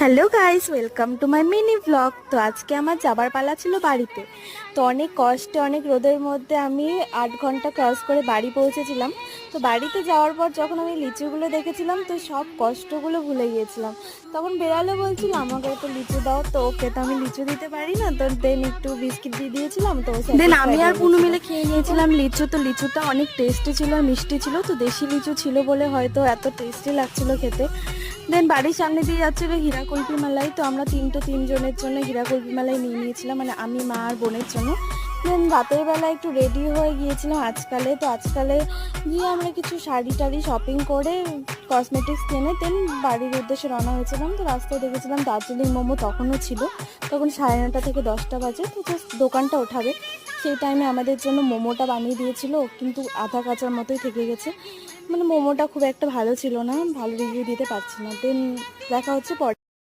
Hello guys, welcome to my mini blog. তো আজকে আমার যাবার পালা ছিল বাড়িতে। তো অনেক কষ্টে অনেক রোদের মধ্যে আমি 8 ঘন্টা ক্রস করে বাড়ি পৌঁছেছিলাম। তো বাড়িতে যাওয়ার পর যখন আমি লিচুগুলো দেখেছিলাম তো সব কষ্টগুলো ভুলে গিয়েছিলাম। তখন বেড়ালে বলছিল আমাকে একটু লিচু দাও, তো ওকে তো আমি লিচু দিতে পারি না, তো দেন একটু বিস্কিট দিয়ে দিয়েছিলাম। তো দেন আমি আর পুনু মিলে খেয়ে নিয়েছিলাম লিচু। তো লিচুটা অনেক টেস্টি ছিল আর মিষ্টি ছিল, তো দেশি লিচু ছিল বলে হয়তো এত টেস্টি লাগছিল খেতে। দেন বাড়ির সামনে দিয়ে যাচ্ছিলো হীরাকুলপি মেলায়, তো আমরা তিনজনের জন্য হীরাকুলপি মেলায় নিয়ে নিয়েছিলাম, মানে আমি, মা আর বোনের জন্য। দেন রাতের বেলা একটু রেডি হয়ে গিয়েছিলাম আজকালে। তো আজকালে গিয়ে আমরা কিছু শাড়ি টাড়ি শপিং করে কসমেটিক্স কিনে দেন বাড়ির উদ্দেশ্যে রওনা হয়েছিলাম। তো রাস্তায় দেখেছিলাম দার্জিলিং মোমো তখনও ছিল, তখন 9:30 থেকে 10টা বাজে। তো জাস্ট দোকানটা ওঠাবে, সেই টাইমে আমাদের জন্য মোমোটা বানিয়ে দিয়েছিল, কিন্তু আধা কাঁচার মতোই থেকে গেছে। মানে মোমোটা খুব একটা ভালো ছিল না, ভালো রিভিউ দিতে পারছি না। দেন দেখা হচ্ছে পরে।